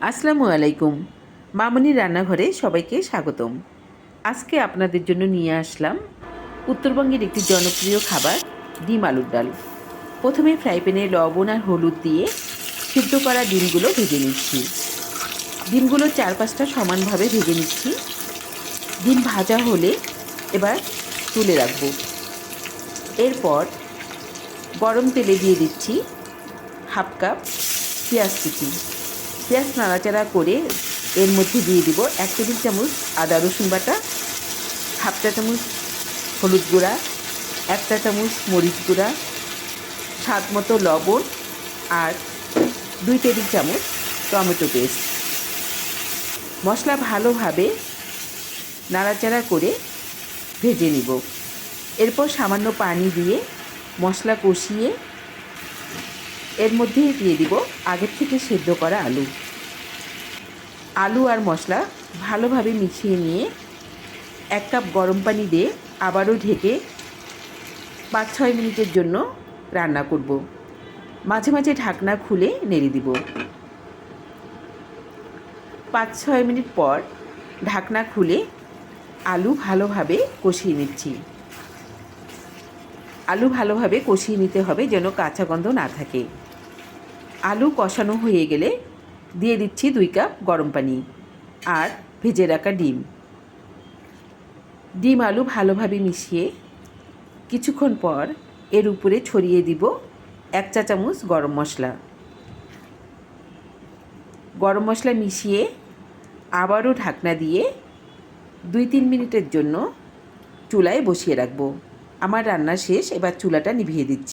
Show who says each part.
Speaker 1: আসসালামু আলাইকুম। মামনির রান্নাঘরে সবাইকে স্বাগতম। আজকে আপনাদের জন্য নিয়ে আসলাম উত্তরবঙ্গের একটি জনপ্রিয় খাবার, ডিম আলুর ডাল। প্রথমে ফ্রাই প্যানে লবণ আর হলুদ দিয়ে সিদ্ধ করা ডিমগুলো ভেজে নিচ্ছি। ডিমগুলো 4-5টা সমানভাবে ভেজে নিচ্ছি। ডিম ভাজা হলে এবার তুলে রাখবো। এরপর গরম তেলে দিয়ে দিচ্ছি হাফ কাপ পেঁয়াজ কুচি। পেঁয়াজ নাড়াচাড়া করে এর মধ্যে দিয়ে দিব 1 টেবিল চামচ আদা রসুন বাটা, হাফ চা চামচ হলুদ গুঁড়া, 1 চা চামচ মরিচ গুঁড়া, স্বাদ মতো লবণ আর 2 টেবিল চামচ টমেটো পেস্ট। মশলা ভালোভাবে নাড়াচাড়া করে ভেজে নিব। এরপর সামান্য পানি দিয়ে মশলা কষিয়ে এর মধ্যে দিয়ে দিব আগের থেকে সেদ্ধ করা আলু। আলু আর মশলা ভালোভাবে মিশিয়ে নিয়ে 1 কাপ গরম পানি দিয়ে আবারও ঢেকে 5-6 মিনিটের জন্য রান্না করব। মাঝে মাঝে ঢাকনা খুলে নেড়ে দিব। 5-6 মিনিট পর ঢাকনা খুলে আলু ভালোভাবে কষিয়ে নিচ্ছি। আলু ভালোভাবে কষিয়ে নিতে হবে যেন কাঁচা গন্ধ না থাকে। আলু কষানো হয়ে গেলে দিয়ে দিচ্ছি 2 কাপ গরম পানি আর ভেজে রাখা ডিম। ডিম আলু ভালোভাবে মিশিয়ে কিছুক্ষণ পর এর উপরে ছড়িয়ে দিব 1 চা চামচ গরম মশলা। গরম মশলা মিশিয়ে আবারও ঢাকনা দিয়ে 2-3 মিনিটের জন্য চুলায় বসিয়ে রাখবো। আমার রান্না শেষ, এবার চুলাটা নিভিয়ে দিচ্ছি।